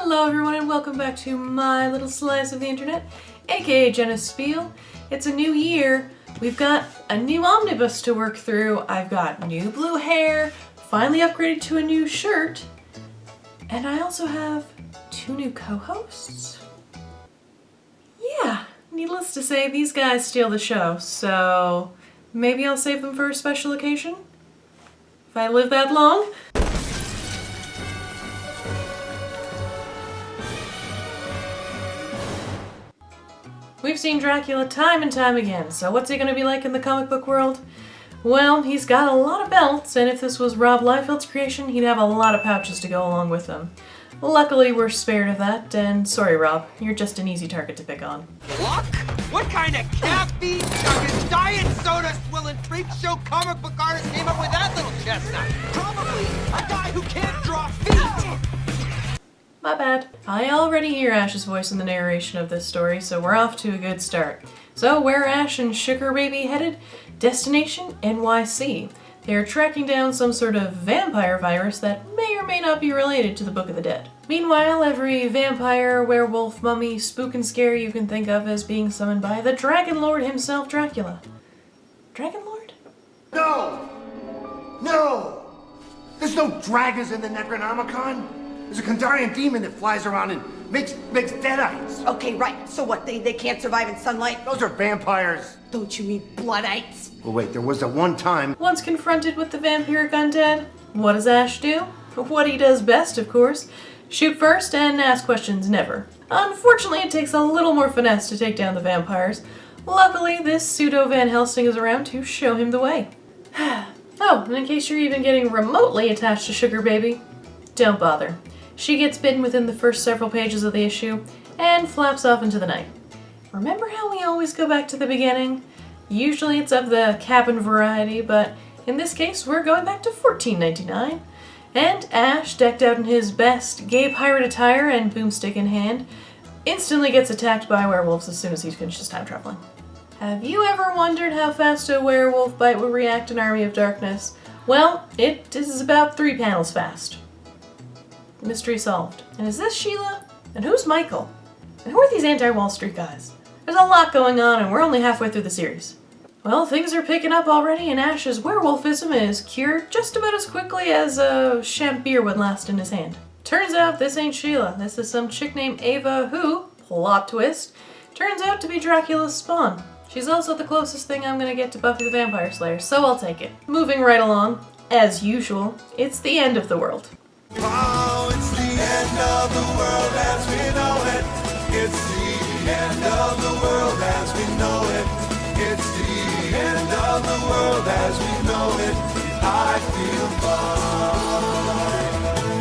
Hello everyone and welcome back to my little slice of the internet, aka Jenna's Spiel. It's a new year. We've got a new omnibus to work through. I've got new blue hair, finally upgraded to a new shirt, and I also have 2 new co-hosts. Yeah, needless to say, these guys steal the show, so maybe I'll save them for a special occasion? If I live that long? We've seen Dracula time and time again, so what's he gonna be like in the comic book world? Well, he's got a lot of belts, and if this was Rob Liefeld's creation, he'd have a lot of pouches to go along with them. Luckily, we're spared of that, and sorry Rob, you're just an easy target to pick on. Luck? What kind of caffeine-chugging, diet soda-swilling freak show comic book artist came up with that little chestnut? Probably a guy who can't draw feet! My bad. I already hear Ash's voice in the narration of this story, so we're off to a good start. So where Ash and Sugar Baby headed? Destination NYC. They are tracking down some sort of vampire virus that may or may not be related to the Book of the Dead. Meanwhile, every vampire, werewolf, mummy, spook and scare you can think of is being summoned by the Dragon Lord himself, Dracula. Dragon Lord? No! No! There's no dragons in the Necronomicon! There's a Kandarian demon that flies around and makes deadites. Okay, right. So what, they can't survive in sunlight? Those are vampires. Don't you mean bloodites? Well, wait, there was a one time. Once confronted with the vampiric undead, what does Ash do? What he does best, of course. Shoot first and ask questions never. Unfortunately, it takes a little more finesse to take down the vampires. Luckily, this pseudo Van Helsing is around to show him the way. Oh, and in case you're even getting remotely attached to Sugar Baby, don't bother. She gets bitten within the first several pages of the issue and flaps off into the night. Remember how we always go back to the beginning? Usually it's of the cabin variety, but in this case we're going back to 1499. And Ash, decked out in his best gay pirate attire and boomstick in hand, instantly gets attacked by werewolves as soon as he finishes time traveling. Have you ever wondered how fast a werewolf bite would react in Army of Darkness? Well, it is about 3 panels fast. Mystery solved. And is this Sheila? And who's Michael? And who are these anti-Wall Street guys? There's a lot going on and we're only halfway through the series. Well, things are picking up already and Ash's werewolfism is cured just about as quickly as a champ beer would last in his hand. Turns out this ain't Sheila. This is some chick named Ava who, plot twist, turns out to be Dracula's spawn. She's also the closest thing I'm gonna get to Buffy the Vampire Slayer, so I'll take it. Moving right along, as usual, it's the end of the world. Oh, it's the end of the world as we know it. It's the end of the world as we know it. It's the end of the world as we know it. I feel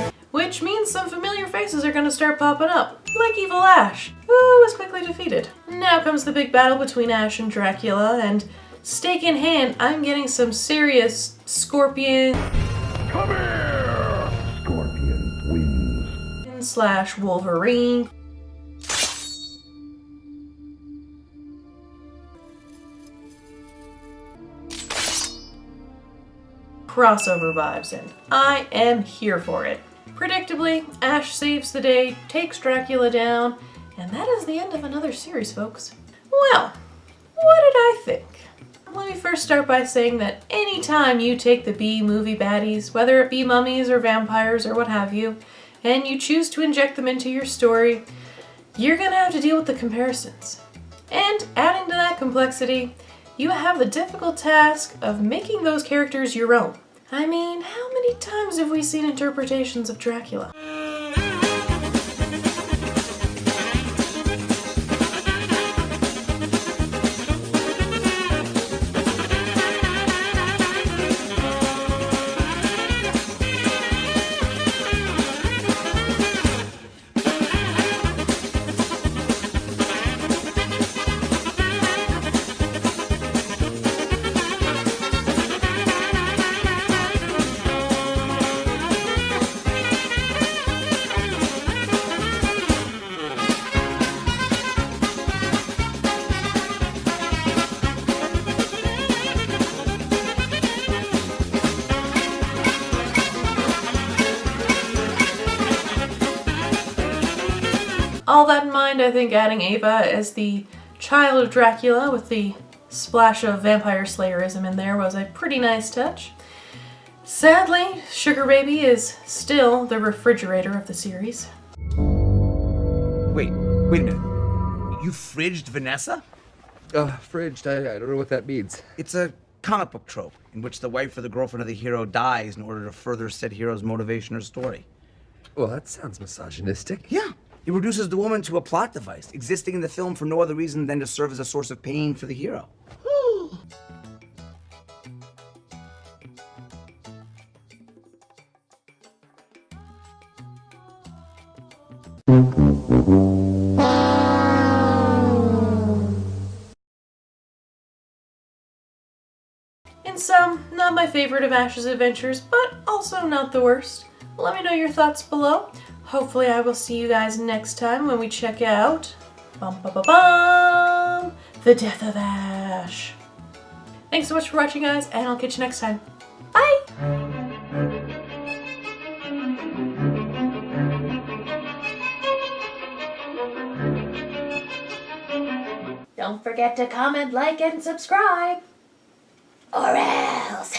fine. Which means some familiar faces are gonna start popping up, like Evil Ash, who was quickly defeated. Now comes the big battle between Ash and Dracula, and stake in hand, I'm getting some serious scorpion. Come here! Slash Wolverine. Crossover vibes, and I am here for it. Predictably, Ash saves the day, takes Dracula down, and that is the end of another series, folks. Well, what did I think? Let me first start by saying that anytime you take the B-movie baddies, whether it be mummies or vampires or what have you, and you choose to inject them into your story, you're gonna have to deal with the comparisons. And adding to that complexity, you have the difficult task of making those characters your own. I mean, how many times have we seen interpretations of Dracula? All that in mind, I think adding Ava as the child of Dracula with the splash of vampire slayerism in there was a pretty nice touch. Sadly, Sugar Baby is still the refrigerator of the series. Wait a minute. You fridged Vanessa? Fridged, I don't know what that means. It's a comic book trope in which the wife or the girlfriend of the hero dies in order to further said hero's motivation or story. Well, that sounds misogynistic. Yeah. It reduces the woman to a plot device, existing in the film for no other reason than to serve as a source of pain for the hero. In sum, not my favorite of Ash's adventures, but also not the worst. Let me know your thoughts below. Hopefully I will see you guys next time when we check out The Death of Ash. Thanks so much for watching, guys, and I'll catch you next time. Bye! Don't forget to comment, like, and subscribe. Or else.